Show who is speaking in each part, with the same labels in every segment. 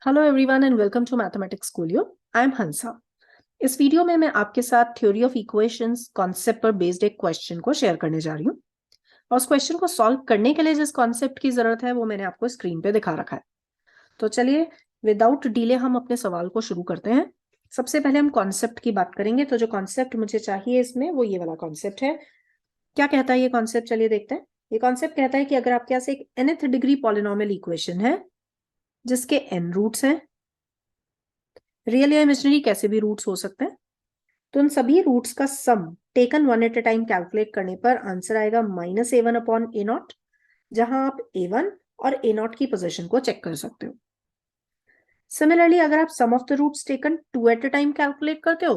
Speaker 1: Hello everyone and welcome to mathematics Schoolio. I am Hansa. इस video में मैं आपके साथ थ्योरी ऑफ इक्वेशंस कॉन्सेप्ट पर बेस्ड एक क्वेश्चन को शेयर करने जा रही हूँ और उस क्वेश्चन को सॉल्व करने के लिए जिस कॉन्सेप्ट की जरूरत है वो मैंने आपको स्क्रीन पे दिखा रखा है। तो चलिए विदाउट डिले हम अपने सवाल को शुरू करते हैं। सबसे पहले हम कॉन्सेप्ट की बात करेंगे। तो जो कॉन्सेप्ट मुझे चाहिए इसमें वो ये वाला कॉन्सेप्ट है। क्या कहता है ये कॉन्सेप्ट, चलिए देखते हैं। ये कॉन्सेप्ट कहता है कि अगर आपके पास एक nth डिग्री पॉलिनोमियल इक्वेशन है जिसके n रूट्स हैं, रियल या इमेजिनरी कैसे भी रूट्स हो सकते हैं, तो उन सभी रूट्स का sum taken one at a time calculate करने पर आंसर आएगा -a1/a0, जहां आप a1 और a0 की पोजीशन को चेक कर सकते हो। सिमिलरली अगर आप sum of the roots taken two at a time calculate करते हो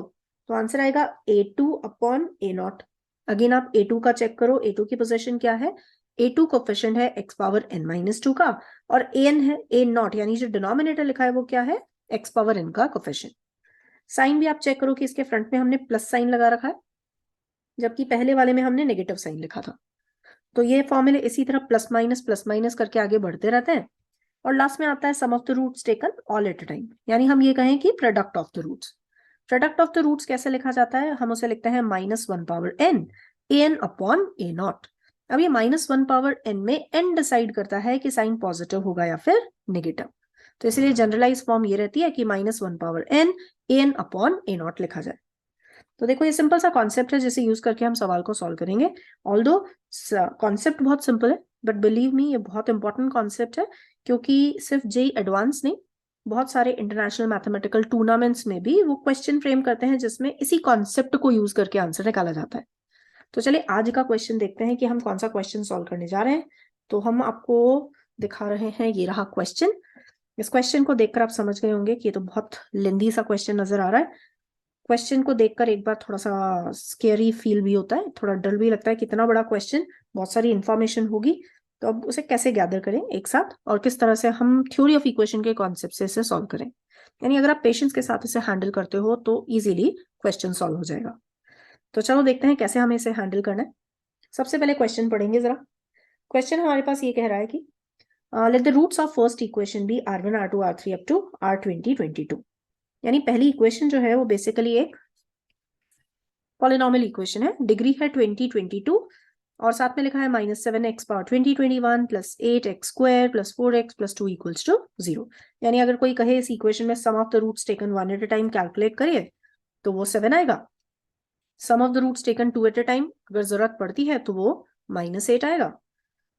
Speaker 1: तो आंसर आएगा a2/a0। अगेन आप a2 का चेक करो, a2 की पोजीशन क्या है, a2 कोफिशिएंट है x⁻n-2 का और an है a0, यानी जो डिनोमिनेटर लिखा है वो क्या है, x⁻n का कोफिशिएंट। साइन भी आप चेक करो कि इसके फ्रंट में हमने प्लस साइन लगा रखा है जबकि पहले वाले में हमने नेगेटिव साइन लिखा था। तो ये फॉर्मूले इसी तरह प्लस माइनस करके आगे बढ़ते रहते हैं और लास्ट में आता है sum of the roots taken all at a time, यानी हम ये कहें कि product of the roots. Product of the roots कैसे लिखा जाता है, हम उसे लिखते हैं -1/n an/a0। अब ये -1/n में n डिसाइड करता है कि साइन पॉजिटिव होगा या फिर नेगेटिव। तो इसलिए जनरलाइज फॉर्म ये रहती है कि -1/n an/a0 लिखा जाए। तो देखो ये सिंपल सा कॉन्सेप्ट है जिसे यूज करके हम सवाल को सॉल्व करेंगे। ऑल्दो कॉन्सेप्ट बहुत सिंपल है बट बिलीव मी ये बहुत इंपॉर्टेंट कॉन्सेप्ट है, क्योंकि सिर्फ जेई एडवांस नहीं, बहुत सारे इंटरनेशनल मैथमेटिकल टूर्नामेंट्स में भी वो क्वेश्चन फ्रेम करते हैं जिसमें इसी कॉन्सेप्ट को यूज करके आंसर निकाला जाता है। तो चलिए आज का क्वेश्चन देखते हैं कि हम कौन सा क्वेश्चन सॉल्व करने जा रहे हैं। तो हम आपको दिखा रहे हैं, ये रहा क्वेश्चन। इस क्वेश्चन को देखकर आप समझ गए होंगे कि ये तो बहुत लेंदी सा क्वेश्चन नजर आ रहा है। क्वेश्चन को देखकर एक बार थोड़ा सा स्केरी फील भी होता है, थोड़ा डर भी लगता है, कितना बड़ा क्वेश्चन, बहुत सारी इंफॉर्मेशन होगी। तो अब उसे कैसे गैदर करें एक साथ और किस तरह से हम थ्योरी ऑफ इक्वेशन के कॉन्सेप्ट से इसे सॉल्व करें। यानी अगर आप पेशेंस के साथ इसे हैंडल करते हो तो इजीली क्वेश्चन सॉल्व हो जाएगा। तो चलो देखते हैं कैसे हमें इसे हैंडल करना है। सबसे पहले क्वेश्चन पढ़ेंगे जरा। क्वेश्चन हमारे पास ये कह रहा है कि let the roots of first equation be r1 r2 r3 up to r20 22। यानी पहली इक्वेशन जो है वो बेसिकली एक पॉलिनोमियल इक्वेशन है, डिग्री है 20 22 और साथ में लिखा है -7x⁻20 21 plus 8x² plus 4x plus 2 equals to 0। यानी अगर कोई कहे इस इक्वेशन में sum of the roots taken one at a time calculate करिए तो वो 7 आएगा। Sum of the roots taken two at a time अगर जरूरत पड़ती है तो वो -8 आएगा।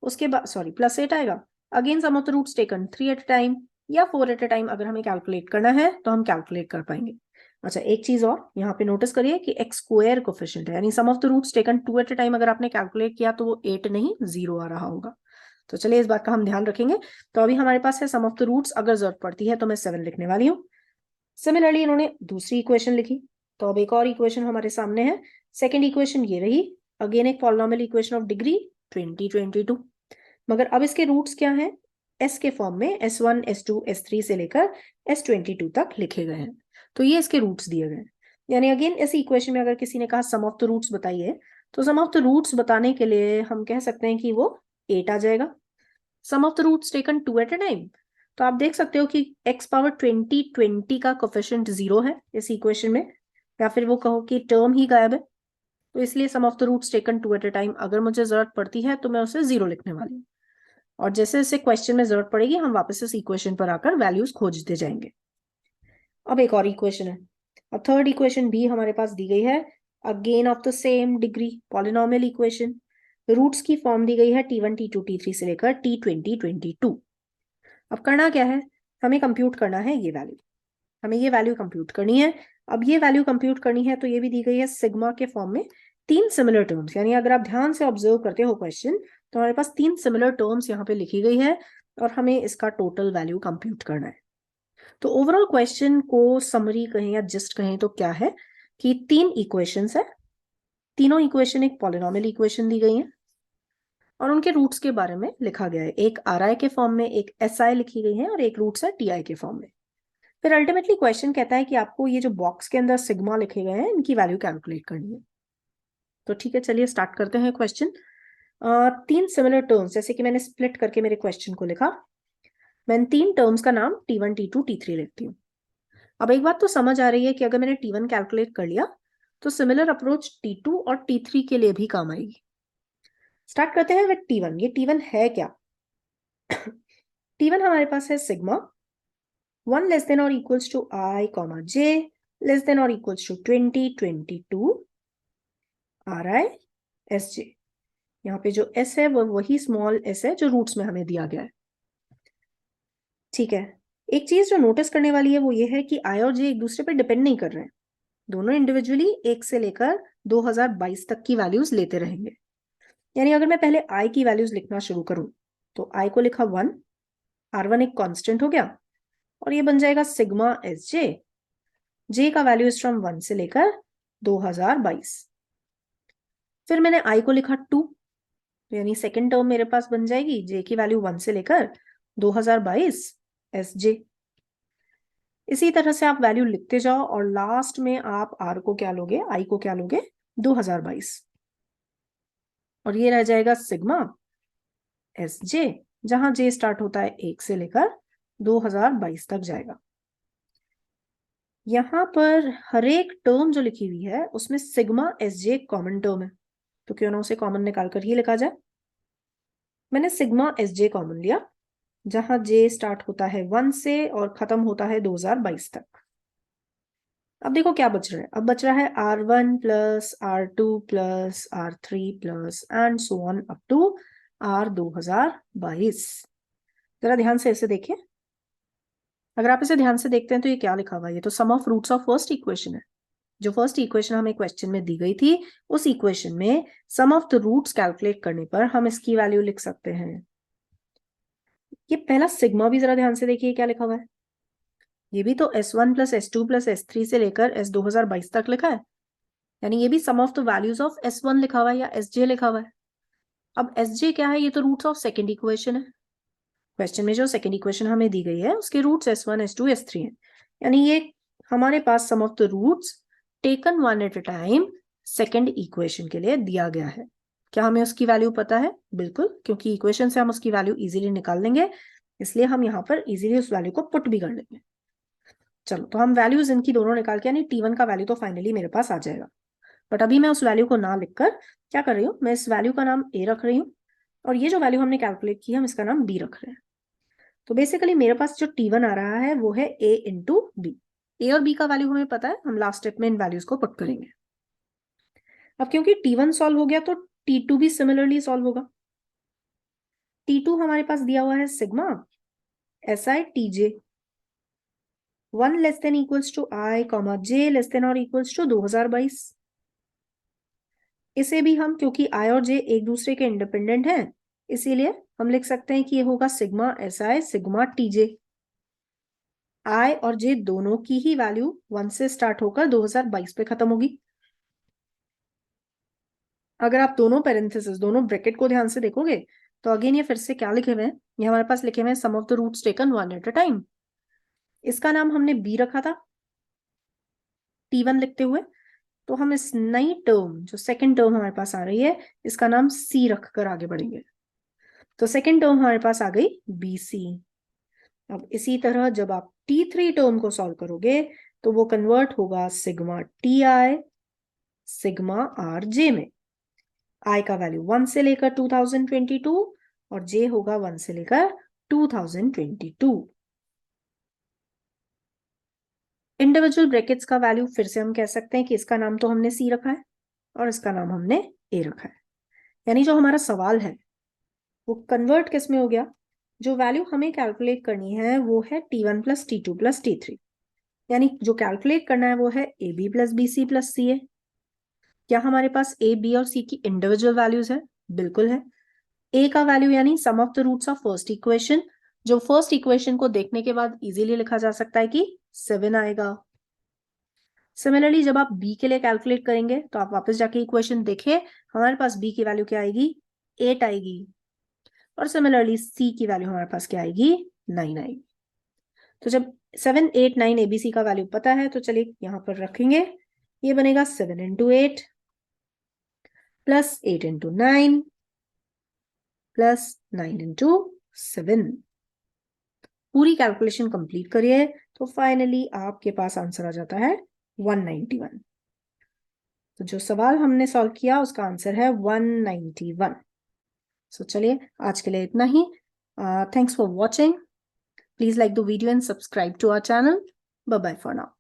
Speaker 1: उसके बाद +8 आएगा। Again sum of the roots taken 3 at a time या 4 एट अ टाइम अगर हमें कैलकुलेट करना है तो हम कैलकुलेट कर पाएंगे। अच्छा एक चीज और यहाँ पे नोटिस करिए कि x² कोफिशिएंट है, यानी sum of the roots taken 2 at a time अगर आपने कैलकुलेट किया तो वो 8 नहीं 0 आ रहा होगा। तो चलिए इस बात का हम ध्यान रखेंगे। तो अभी हमारे पास है सम ऑफ द रूट्स, अगर जरूरत पड़ती है तो मैं 7 लिखने वाली हूँ। सिमिलरली इन्होंने दूसरी इक्वेशन लिखी, तो अब एक और इक्वेशन हमारे सामने है। सेकेंड इक्वेशन ये रही, अगेन एक पॉलिनोमियल इक्वेशन ऑफ डिग्री 20 22। मगर अब इसके रूट्स क्या हैं, s के फॉर्म में s1 s2 s3 से लेकर s22 तक लिखे गए हैं। तो ये इसके रूट्स दिए गए हैं। यानी अगेन इस इक्वेशन में अगर किसी ने कहा सम ऑफ द रूट्स बताइए तो सम ऑफ द रूट्स बताने के लिए हम कह सकते हैं कि वो 8 आ जाएगा। Sum of the roots taken two at a time, तो आप देख सकते हो कि x⁻20 20 का कोफिशिएंट 0 है इस इक्वेशन में, या फिर वो कहो कि टर्म ही गायब है। तो इसलिए sum of the roots taken two at a time अगर मुझे जरूरत पड़ती है तो मैं उसे 0 लिखने वाली हूँ और जैसे जैसे क्वेश्चन में जरूरत पड़ेगी हम वापस इस इक्वेशन पर आकर वैल्यूज खोजते जाएंगे। अब एक और इक्वेशन है और थर्ड इक्वेशन भी हमारे पास दी गई है, again of the same degree polynomial equation. Roots की फॉर्म दी गई है t1 t2 t3 से लेकर t20 22। अब करना क्या है, हमें कंप्यूट करना है ये वैल्यू, हमें ये वैल्यू कंप्यूट करनी है। अब ये वैल्यू कंप्यूट करनी है तो ये भी दी गई है सिग्मा के फॉर्म में, तीन सिमिलर टर्म्स। यानी अगर आप ध्यान से ऑब्जर्व करते हो क्वेश्चन तो हमारे पास तीन सिमिलर टर्म्स यहाँ पे लिखी गई है और हमें इसका टोटल वैल्यू कंप्यूट करना है। तो ओवरऑल क्वेश्चन को समरी कहें या जस्ट कहें तो क्या है कि तीन इक्वेशंस है, तीनों इक्वेशन एक पॉलिनोमियल इक्वेशन दी गई है और उनके रूट्स के बारे में लिखा गया है। एक RI के फॉर्म में, एक SI लिखी गई है और एक रूट्स है TI के फॉर्म में। फिर अल्टीमेटली क्वेश्चन कहता है कि आपको ये जो बॉक्स के अंदर सिग्मा लिखे गए हैं इनकी वैल्यू कैलकुलेट करनी है। तो ठीक है चलिए स्टार्ट करते हैं क्वेश्चन। तीन सिमिलर टर्म्स जैसे कि मैंने स्प्लिट करके मेरे क्वेश्चन को लिखा, मैं इन 3 टर्म्स का नाम T1, T2, T3 लिखती हूँ। अब एक बात तो समझ आ रही है कि अगर मैंने T1 कैलकुलेट कर लिया तो सिमिलर अप्रोच T2 और T3 के लिए भी काम आएगी। स्टार्ट करते हैं विद T1। ये T1 है क्या? T1 हमारे पास है sigma 1 less than or equals to I comma J less than or equals to 20, 22 RI SJ। यहाँ पे जो S है वो वही स्मॉल s है जो रूट्स में हमें दिया गया है। ठीक है, एक चीज जो नोटिस करने वाली है वो ये है कि I और J एक दूसरे पर डिपेंड नहीं कर रहे हैं। दोनों इंडिविजुअली 1 से लेकर 2022 तक की वैल्यूज लेते रहेंगे। यानी अगर मैं पहले I की वैल्यूज लिखना शुरू करूं तो I को लिखा 1, R1 एक कांस्टेंट हो गया और ये बन जाएगा सिग्मा SJ। J का वैल्यू इज फ्रॉम 1 से लेकर 2022। फिर मैंने I को लिखा 2, यानी सेकेंड टर्म मेरे पास बन जाएगी J की वैल्यू 1 से लेकर 2022 SJ। इसी तरह से आप वैल्यू लिखते जाओ और लास्ट में आप R को क्या लोगे, I को क्या लोगे, 2022, और ये रह जाएगा सिग्मा SJ, जहां J स्टार्ट होता है 1 से लेकर 2022 तक जाएगा। यहां पर हर एक टर्म जो लिखी हुई है उसमें सिग्मा SJ कॉमन टर्म है, तो क्यों ना उसे कॉमन निकाल कर ही लिखा जाए। मैंने सिग्मा SJ कॉमन लिया, जहां J स्टार्ट होता है 1 से और खत्म होता है 2022 तक। अब देखो क्या बच रहा है, अब बच रहा है R1 plus R2 plus R3 plus and so on up to R 2022। जरा ध्यान से इसे देखिए। अगर आप इसे ध्यान से देखते हैं तो ये क्या लिखा हुआ है, ये तो sum of roots of first equation है। जो फर्स्ट इक्वेशन हमें क्वेश्चन में दी गई थी उस इक्वेशन में sum of the roots calculate करने पर हम इसकी वैल्यू लिख सकते हैं। ये पहला सिग्मा भी जरा ध्यान से देखिए क्या लिखा हुआ है, ये भी तो S1 plus S2 plus S3 से लेकर S 2022 तक लिखा है, यानी ये भी sum of the values of S1 लिखा हुआ है या SJ लिखा हुआ है। अब SJ क्या है, ये तो रूट्स ऑफ सेकेंड इक्वेशन है। क्वेश्चन में जो सेकेंड इक्वेशन हमें दी गई है उसके रूट्स S1, S2, S3 हैं, यानी ये हमारे पास sum of the roots taken one at a time second equation के लिए दिया गया है। क्या हमें उसकी वैल्यू पता है? बिल्कुल, क्योंकि इक्वेशन से हम उसकी वैल्यू इजीली निकाल लेंगे, इसलिए हम यहाँ पर इजीली उस वैल्यू को पुट भी कर लेंगे। चलो, तो हम वैल्यूज इनकी दोनों निकाल के, यानी T1 का वैल्यू तो फाइनली मेरे पास आ जाएगा। बट अभी मैं उस वैल्यू को ना लिखकर क्या कर रही हूँ, मैं इस वैल्यू का नाम A रख रही हूँ और ये जो वैल्यू हमने कैलकुलेट की हम इसका नाम B रख रहे हैं। तो बेसिकली मेरे पास जो T1 आ रहा है वो है A इंटू B। A और B का वैल्यू हमें पता है, हम लास्ट स्टेप में इन वैल्यूज को पुट करेंगे। अब क्योंकि T1 सॉल्व हो गया तो T2 भी सिमिलरली सॉल्व होगा। T2 हमारे पास दिया हुआ है sigma SI TJ 1 less than equals to I comma J less than or equals to 2022। इसे भी हम, क्योंकि I और J एक दूसरे के इंडिपेंडेंट हैं, इसीलिए हम लिख सकते हैं कि ये होगा sigma SI sigma TJ। I और J दोनों की ही वैल्यू 1 से स्टार्ट होकर 2022 पे खत्म होगी। अगर आप दोनों पैरेंथेसिस, दोनों ब्रैकेट को ध्यान से देखोगे तो अगेन ये फिर से क्या लिखे हुए हैं, ये हमारे पास लिखे हुए हैं sum of the roots taken one at a time. इसका नाम हमने B रखा था T1 लिखते हुए, तो हम इस नई टर्म जो सेकंड टर्म हमारे पास आ रही है इसका नाम C रखकर आगे बढ़ेंगे। तो सेकंड टर्म हमारे पास आ गई BC। अब इसी तरह जब आप T3 टर्म को सॉल्व करोगे तो वो कन्वर्ट होगा सिग्मा TI सिग्मा RJ में। I का वैल्यू 1 से लेकर 2022 और J होगा 1 से लेकर 2022। इंडिविजुअल ब्रैकेट्स का वैल्यू फिर से हम कह सकते हैं कि इसका नाम तो हमने C रखा है और इसका नाम हमने A रखा है, यानी जो हमारा सवाल है वो कन्वर्ट किस में हो गया, जो वैल्यू हमें कैलकुलेट करनी है वो है T1 plus T2 plus T3, यानी जो कैलकुलेट करना है वो है AB plus BC plus CA। क्या हमारे पास A, B और C की इंडिविजुअल वैल्यूज है? बिल्कुल है। A का वैल्यू यानी sum of the roots of first equation, जो फर्स्ट इक्वेशन को देखने के बाद इजीली लिखा जा सकता है कि 7 आएगा। सिमिलरली जब आप B के लिए कैलकुलेट करेंगे तो आप वापस जाके इक्वेशन देखिए, हमारे पास B की वैल्यू क्या आएगी, 8 आएगी, और सिमिलरली C की वैल्यू हमारे पास क्या आएगी, 9 आएगी। तो जब 7, 8, 9 ABC का वैल्यू पता है तो चलिए यहां पर रखेंगे, ये बनेगा 7 into 8 plus 8 into 9 plus 9 into 7। पूरी कैलकुलेशन कंप्लीट करिए तो फाइनली आपके पास आंसर आ जाता है 191। तो जो सवाल हमने सॉल्व किया उसका आंसर है 191। सो चलिए आज के लिए इतना ही। Thanks for watching. Please like the video and subscribe to our channel. Bye bye for now.